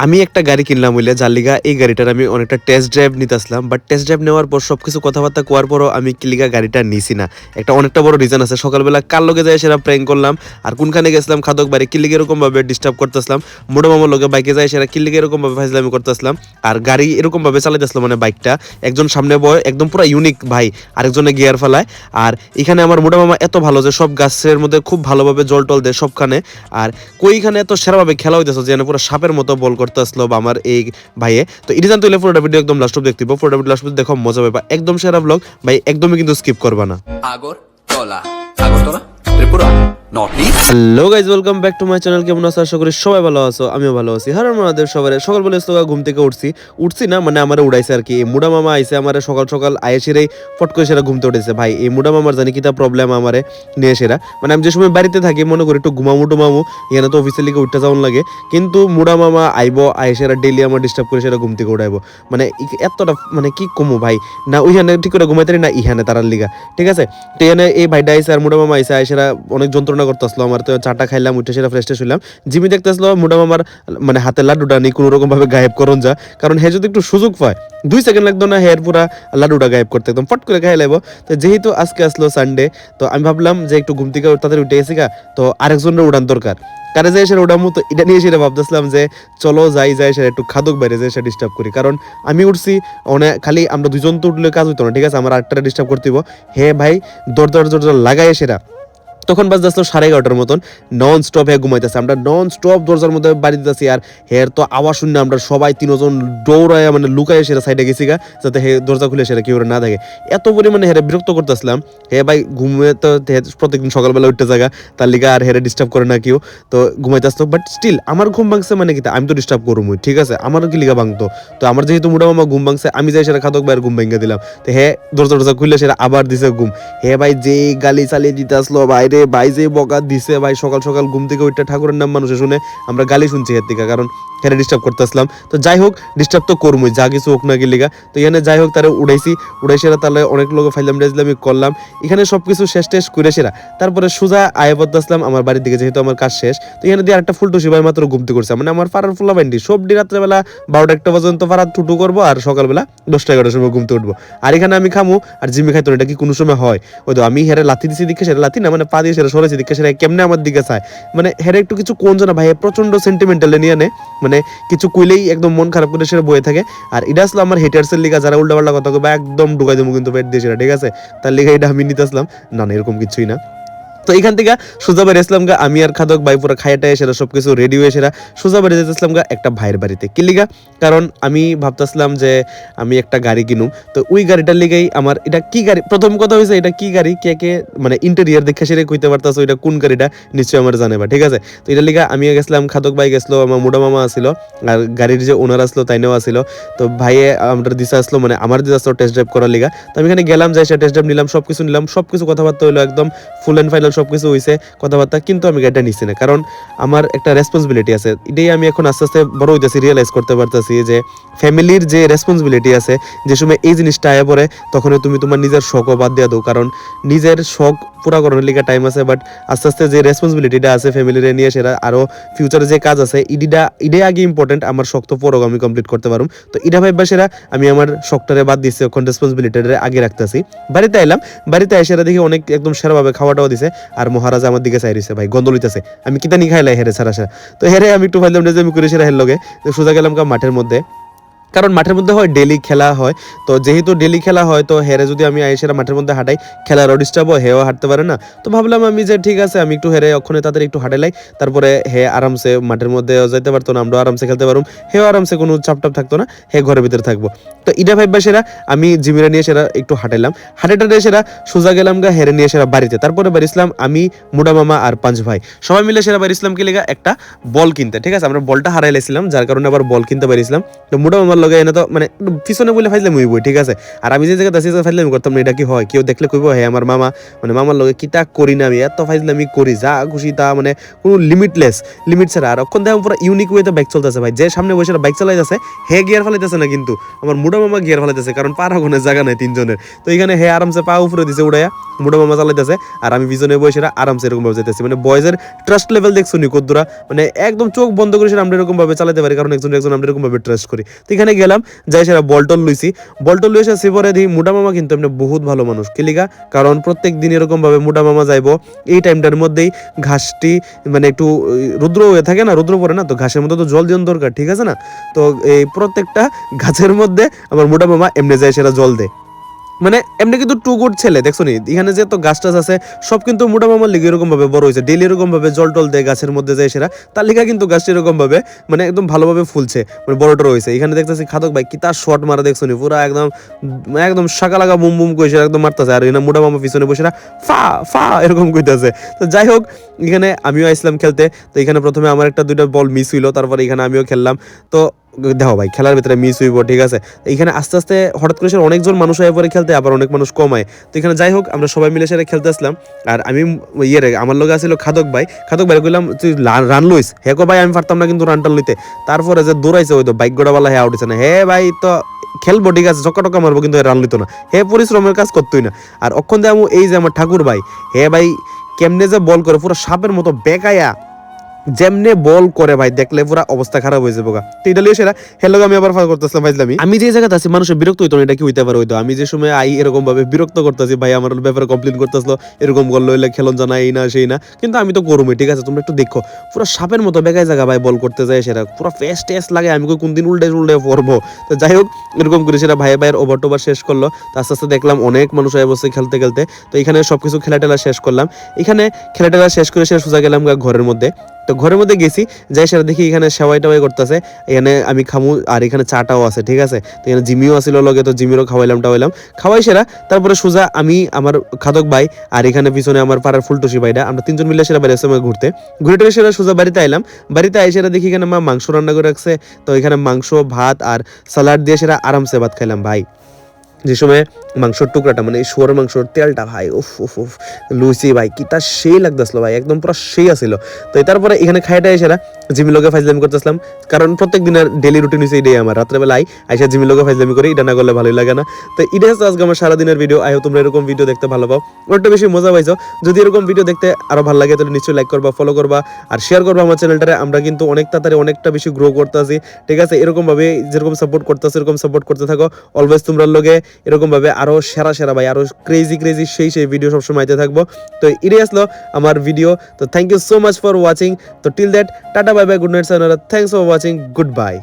আমি একটা গাড়ি কিনলাম হইলে যার লিগা এই গাড়িটার আমি অনেকটা টেস্ট ড্রাইভ নিতে আসলাম, বাট টেস্ট ড্রাইভ নেওয়ার পর সবকিছু কথাবার্তা কোয়ার পরও আমি কি লিগা গাড়িটা নিছি না। একটা অনেকটা বড় রিজন আছে। সকালবেলা কার লগে যায় সেটা প্র্যাঙ্ক করলাম, আর কোনখানে গেছিলাম খাদক বাড়ি কি লিগে এরকম ভাবে ডিস্টার্ব করতেছিলাম, মোটো মামার লগে বাইকে যায় সেটা কি লিগে এরকম ভাবে ফাইজলামি করতেছিলাম, আর গাড়ি এরকম ভাবে চালাইতেছিলাম মানে বাইকটা একজন সামনে বয় একদম পুরো ইউনিক ভাই, আরেকজনে গিয়ার ফেলায়। আর এখানে আমার মোটো মামা এত ভালো যে সব গাছের মধ্যে খুব ভালোভাবে জল টল দেয় সবখানে। আর কইখানে এত সেরাভাবে খেলা হইতেছে যে পুরো সাপের মতো বল করতে আসলো বা আমার এই ভাইয়ে। তো এটা জানতে হলে পুরোটা ভিডিও একদম লাস্ট অব্দি দেখতে পুরোটা ভিডিও লাস্ট অব্দি দেখো, মজা পাবা, একদম সেরা ব্লগ ভাই, একদমই কিন্তু স্কিপ করবা না। Agartala, Agartala, Tripura, north east. Hello guys, welcome back to my channel. কেমন আছো? আশা করি সবাই ভালো আছো, আমিও ভালো আছি। হ্যাঁ আমাদের সবার সকালবেলা ঘুম থেকে উঠছি না মানে আমার উড়াইছে আর কি। এই মুডা মামা আইসে আমার সকাল সকাল আয়েসেরাই ফট করে সেরা ঘুমতে উঠেছে ভাই। এই মুডা মামার জানি কিতা প্রবলেম আমারে নিয়ে সেরা, মানে আমি যে সময় বাড়িতে থাকি মনে করি একটু ঘুমামু টুমামু, এখানে তো অফিসের লিগে উঠতে যাওয়ার লাগে, কিন্তু মুডা মামা আইবো আয়েসেরা ডেইলি আমার ডিস্টার্ব করে সেটা ঘুম থেকে উঠাইবো। মানে এতটা মানে কি কমু ভাই, না ওইখানে ঠিক করে ঘুমাইতে না ইহানে তারার লিগা, ঠিক আছে। তো এখানে এই ভাইটা আইসে আর মুডা মামা আইসে আয়েসেরা অনেক যন্ত্রণা করতে আসলো আমার। তো চাটা খাইলাম, উঠে সেটা ফ্রেশ ট্রেশ হইলাম, জিমি দেখতে আসলো মুডা মামার মানে হাতে লাড্ডুটা নেই কোনো রকম ভাবে গায়েব করন যা, কারণ হে যদি একটু সুযোগ পায় 2 সেকেন্ড লাগতো না হের পুরা লাড্ডুটা গায়েব করতে, একদম ফট করে খাই লাইব। তো যেহেতু আজকে আসলো সানডে, তো আমি ভাবলাম যে একটু ঘুম থেকে তাদের উঠে গেছি গা, তো আরেকজনের উড়ান দরকার, কারে যাই সেটা উড়ামু। তো এটা নিয়ে সেটা ভাবতেছিলাম যে চলো যাই সেটা একটু খাদক বাইরে যাই সেটা ডিস্টার্ব করি, কারণ আমি উঠছি অনেক খালি আমরা দুজন তো উঠলে কাজ হইতো না, ঠিক আছে, আমার 8টা ডিস্টার্ব করতে হইব। হে ভাই দরজা লাগাই সেটা তখন বাজতে আসলো 11:30 মতন, নন স্টপ হে ঘুমাইতেছে, আমরা নন স্টপ দরজার মধ্যে বাড়ি দিতেছি। আর হের তো আওয়াজ শুনে আমরা সবাই 3জন দৌড়ায় মানে লুকায় সেটা সাইডে গেছি গা, যাতে হে দরজা খুলে সেটা কেউ না থাকে। এত পরিমাণে হেরে বিরক্ত করতেছিলাম। হে ভাই ঘুমিয়ে তো প্রত্যেকদিন সকালবেলা উঠতে জায়গা তার লিগা আর হেরে ডিস্টার্ব করে না কেউ, তো ঘুমাইতে আসতো। বাট স্টিল আমার ঘুম ভাঙছে মানে কি আমি তো ডিস্টার্ব করবো, ঠিক আছে, আমার কি লিগা ভাঙতো। তো আমার যেহেতু মোটামুটি ঘুম ভাঙছে, আমি যাই সেটা খাদক ভাইয়ের ঘুম ভেঙে দিলাম। তো হে দরজা খুললে সেটা আবার দিছে ঘুম। হে ভাই যে গালি চালিয়ে দিতে আসলো বাইরে, ভাই যে বকা দিছে ভাই, সকাল সকাল ঘুম থেকে ওইটা ঠাকুরের নাম মানুষে শুনে আমরা গালি শুনছি এর থেকে, কারণ হেরে ডিস্টার্ব করতে আসলাম। তো যাই হোক ডিস্টার্ব তো করবোই, যা কিছু হোক না কি লিগা। তো এখানে যাই হোক তারা উড়াইছেরা, তাহলে অনেক লোক ফাইলাম আমি করলাম এখানে সবকিছু শেষ টেস করে সেরা। তারপরে সোজা আয়া পড়তে আসলাম আমার বাড়ির দিকে, যেহেতু আমার কাজ শেষ। তো এখানে দিয়ে একটা ফুলটুসি ভাই মাত্র ঘুমতে করছে, মানে আমার পাড়ার ফুলা বাইন্ডি সবডি রাত্রেবেলা 12টা-1টা পর্যন্ত পাড়া টুটু করবো, আর সকালবেলা 10টা-11টার সময় ঘুমতে উঠবো। আর এখানে আমি খামু আর জিমি খাইতো, এটা কি কোনো সময় হয়? ওই তো আমি হেরে লাথি দিছি দিকে সেটা লাথি না, মানে পা দিয়ে সেটা সরেছি দিকে সেটা কেমনে আমার দিকে চায়, মানে হেরে একটু কিছু কোন জানা ভাই প্রচন্ড সেন্টিমেন্টালে নিয়ে নেয়, মানে কিছু কইলেই একদম মন খারাপ করে সেটা বয়ে থাকে। আর এটা আসলে আমার হেটার্সের লিগা, যারা উল্টাপাল্টা কথা কবে একদম ঢুকাই দেবো কিন্তু পেট দিয়ে সেটা, ঠিক আছে, তার লিগা এটা আমি নিতে আসলাম না, এরকম কিছুই না। তো এখান থেকে সোজা বাড়ি আসলাম গা আমি আর খাদক ভাই, পুরো খাইটাই সেরা সবকিছু রেডি হয়ে সেরা সোজা বাড়ি যেতেছিলাম গা একটা ভাইয়ের বাড়িতে। কি লিগা? কারণ আমি ভাবতেছিলাম যে আমি একটা গাড়ি কিনুম, তো ওই গাড়িটার লিগেই আমার এটা কি গাড়ি, প্রথম কথা হয়েছে এটা কি গাড়ি, কে কে মানে ইন্টেরিয়ার দেখে সেরে কইতে পারতাছো এটা কোন গাড়িটা, নিশ্চয়ই আমার জানেবা, ঠিক আছে। তো এটা লিগা আমি গেছিলাম, খাদক ভাই গেছিলো, আমার মুডা মামা আসছিল, আর গাড়ির যে ওনার আসলো তাইনেও আসছিল। তো ভাইয়ে আমরা দিশা আসলো, মানে আমার দিশা আসলো টেস্ট ড্রাইভ করার লিগা। তো আমি এখানে গেলাম, যাই সে টেস্ট ড্রাইভ নিলাম, সবকিছু কথাবার্তা হইলো একদম ফুল অ্যান্ড ফাইনাল সবকিছু হয়েছে কথাবার্তা, কিন্তু আমি গাড়িটা নিচ্ছি না, কারণ আমার একটা রেসপন্সিবিলিটি আছে। এটাই আমি এখন আস্তে আস্তে বড় হইতেছি, রিয়েলাইজ করতে পারতেছি যে ফ্যামিলির যে রেসপন্সিবিলিটি আছে, যে সময় এই জিনিসটা আয়া পড়ে তখন তুমি তোমার নিজের শখও বাদ দিয়ে দাও, কারণ নিজের শখ পুরা করার লিগে টাইম আছে, বাট আস্তে আস্তে যে রেসপন্সিবিলিটিটা আছে ফ্যামিলির নিয়ে সেটা আরও ফিউচারে যে কাজ আছে ইডাই আগে ইম্পর্টেন্ট, আমার শখ তো পরও আমি কমপ্লিট করতে পারুম। তো ইডা ভাইবা সেরা আমি আমার শখটারে বাদ দিচ্ছি, এখন রেসপন্সিবিলিটিটা আগে রাখতেছি। বাড়িতে এলাম, বাড়িতে এসে দেখি অনেক একদম সেরাভাবে খাওয়াটাও দিছে, আর মহারাজা আমার দিকে চাইছে ভাই, গন্ধ লইতেছে, আমি কিতানি খাইলাই হেরে সারা সারা। তো হেরে আমি একটু ফাইলাম যে আমি করে সেরা হের লগে সোজা গেলাম মাঠের মধ্যে, কারণ মাঠের মধ্যে হয় ডেলি খেলা হয়। তো যেহেতু ডেলি খেলা হয়, তো হেরে যদি আমি আইসেরা মাঠের মধ্যে হাঁটাই, খেলারও ডিস্টার্ব হয়, হেও হাঁটতে পারে না। তো ভাবলাম আমি যে ঠিক আছে আমি একটু হেরে ওখানে তাদের একটু হাঁটালাই, তারপরে হে আরামসে মাঠের মধ্যে যাইতে পারতো না, আমরাও আরামসে খেলতে পারুম, হেও আরামসে কোনো চাপটাপ থাকতো না, হে ঘরের ভিতরে থাকবো। তো ইডা ভাইবা সেরা আমি জিমিরা নিয়ে সেরা একটু হাঁটাইলাম, হাঁটাটা সেরা সোজা গেলাম গা হেরে নিয়ে সেরা বাড়িতে। তারপরে বাড়িছিলাম আমি, মুডা মামা আর 5 ভাই সবাই মিলে সেরা বাড়িছিলাম কি লেগা একটা বল কিনতে, ঠিক আছে, আমরা বলটা হারাই লাইছিলাম, যার কারণে আবার বল কিনতে পারিছিলাম। তো মুডা মামা লগে এনে তো মানে পিছনে বলে ফাইজলাম হইব, ঠিক আছে। আর আমি যে জায়গাতে আছি ফাইজলামি করতাম না, এটা কি হয়? কেউ দেখলে কইব হ্যাঁ আমার মামা, মানে মামার লগে কিতা করি না আমি, এত ফাইজলামি করি যা খুশি তা, মানে কোনো লিমিট ছাড়া। আর অক্ষণ দেখো পুরো ইউনিক ওয়েতে বাইক চলতেছে ভাই, যে সামনে বসে বাইক চালাইতেছে হে গিয়ার ফেলাইতেছে না, কিন্তু আমার মুডা মামা গিয়ার ফেলাইতেছে, কারণ পারাগনের জায়গা নাই তিনজনের। তো এখানে হে আরামসে পা উপরে দিছে উড়াইয়া, মুডা মামা চালাইতেছে আর আমি পিছনে বসে আরামসে এরকম ভাবে যেতেছি। মানে বয়েজের ট্রাস্ট লেভেল দেখছো নি কদ্দুরা, মানে একদম চোখ বন্ধ করে আমরা এরকম ভাবে চালাতে পারি, কারণ একজন আমরা এরকম ভাবে ট্রাস্ট করি। তো এখানে গেলাম, যাই সেরা বলটল লইছি, বলটল লইছে সিপরে দিই। মুডা মামা কিন্তু এমনি বহুত ভালো মানুষ, কিলিগা কারণ প্রত্যেক দিন এরকম ভাবে মুডা মামা যাইবো এই টাইমটার মধ্যেই ঘাসটি মানে একটু রুদ্র হয়ে থাকে না, রুদ্র পড়ে না, তো ঘাসের মধ্যে তো জল দিন দরকার, ঠিক আছে না। তো এই প্রত্যেকটা গাছের মধ্যে আমার মুডা মামা এমনি যায় সেটা জল দেয়, মানে এমনি কিন্তু টু গুড ছেলে। দেখছো নি এখানে যে তো গাছ টাছ আছে সব কিন্তু মোটা মামার লিগে এরকম ভাবে বড় হয়েছে, ডেলি এরকম ভাবে জল টল দেয় গাছের মধ্যে যায় সেরা, তার লিগা কিন্তু গাছটা এরকম ভাবে মানে একদম ভালোভাবে ফুলছে, মানে বড় টড় হয়েছে। এখানে দেখতেছি খাদক ভাই কি তার শট মারা, দেখছো নি পুরা একদম একদম শাকা লাগা বুম বুম কইছে একদম মারতেছে, আর এখানে মোটা মামা পিছনে বসে ফা ফা এরকম কইতাছে। তো যাই হোক এখানে আমিও আসলাম খেলতে। তো এখানে প্রথমে আমার একটা দুইটা বল মিস হইলো, তারপরে এখানে আমিও খেললাম। তো দেখো ভাই খেলার ভিতরে মিস হইব, ঠিক আছে। এইখানে আস্তে আস্তে হঠাৎ করে অনেকজন মানুষ হয়ে পরে খেলতে, আবার অনেক মানুষ কমায়। তো এখানে যাই হোক আমরা সবাই মিলে সেটা খেলতে আসলাম। আর আমি আমার লগে আসছিল খাদক ভাই কইলাম তুই রান লইস, হে কো ভাই আমি পারতাম না কিন্তু রানটা লইতে। তারপরে যে দৌড়াইছে ওই তো বাইক গোড়াওয়ালা হে আউট হইছে না, হে ভাই তো খেলবো ঠিক আছে চক্কা টক্কা মারবো, কিন্তু রান লইতো না, হে পরিশ্রমের কাজ করতোই না। আর অক্ষণ দেয় এই যে আমার ঠাকুর ভাই, হে ভাই কেমনে যে বল করে পুরো সাপের মতো বেকায়া, যেমনে বল করে ভাই দেখলে পুরো অবস্থা খারাপ হয়ে যাবে। তো এটা লিয়ে সেরা হেলো আমি আবার ফাল করতেছিলাম ভাইজলামি। আমি যে জায়গাতে আছি মানুষের বিরক্ত হইতো না, এটা কি হইতে পারে হইতো আমি যে সময় আই এরকম ভাবে বিরক্ত করতেছি ভাই, আমার ব্যাপারে কমপ্লেন করতেছিল এরকম করলো হইলে খেলন জানা এই না সেই না, কিন্তু আমি তো করুমই, ঠিক আছে। তোমরা একটু দেখো পুরো সাপের মতো বেকায় জায়গা ভাই বল করতে যায় সেরা, পুরো ফেস টেস লাগে, আমি কোন দিন উল্টে পড়বো। তো যাই হোক এরকম করে সেটা ভাই ভাইয়ের ওভার টোভার শেষ করলো। তো আস্তে আস্তে দেখলাম অনেক মানুষ আয় বসে খেলতে। তো এখানে সবকিছু খেলা টেলা শেষ করলাম, এখানে খেলা টেলা শেষ করে সোজা গেলাম ঘরের মধ্যে। তো ঘরের মধ্যে গেছি, যাই সেটা দেখি এখানে সেওয়াই টেওয়াই করতেছে, এখানে আমি খামু আর এখানে চাটাও আছে, ঠিক আছে। তো এখানে জিমিও আসিল লগে, তো জিমিরও খাওয়াই সেরা। তারপরে সোজা আমি আমার খাদক ভাই আর এখানে পিছনে আমার পাড়ার ফুলটুসি ভাইটা, আমরা তিনজন মিলে সেরা বাইরে সময় ঘুরে সেরা সোজা বাড়িতে আইলাম। বাড়িতে আই সেরা দেখি এখানে মা মাংস রান্না করে রাখছে। তো এখানে মাংস ভাত আর সালাড দিয়ে সেরা আরামসে ভাত খাইলাম ভাই। যে সময় মাংসর টুকরাটা মানে শুয়োর মাংসর তেলটা ভাই উফ উফ উফ লুচি ভাই কি তার সেই লাগতেছিল ভাই, একদম পুরো সেই আসিল। তো তারপরে এখানে খাইটা এসে জিমি লোকে ফাইজলামি করতেছিলাম, কারণ প্রত্যেক দিনের ডেলি রুটিন হয়েছে এটাই আমার, রাত্রেবেলায় আইসা জিমি লোকে ফাইজলামি করি, এটা না করলে ভালোই লাগে না। তো এটা হচ্ছে আজকে আমার সারাদিনের ভিডিও। আই হোপ তোমরা এরকম ভিডিও দেখতে ভালো পাও, একটু বেশি মজা পাইছো। যদি এরকম ভিডিও দেখতে আরো ভালো লাগে তাহলে নিশ্চয়ই লাইক করবা, ফলো করবা আর শেয়ার করবা আমার চ্যানেলটারে। আমরা কিন্তু অনেক তাড়াতাড়ি অনেকটা বেশি গ্রো করতেছি, ঠিক আছে। এরকম ভাবে যেরকম সাপোর্ট করতেছো এরকম সাপোর্ট করতে থাকো অলওয়েজ তোমরা লগে, এরকম ভাবে আরো সেরা ভাই আরো ক্রেজি সেই ভিডিও সবসময় আইতে থাকবো। তো এটাই আসলো আমার ভিডিও। তো thank you so much for watching. তো till that tata bye bye, good night, সায়নারা, thanks for watching, good by.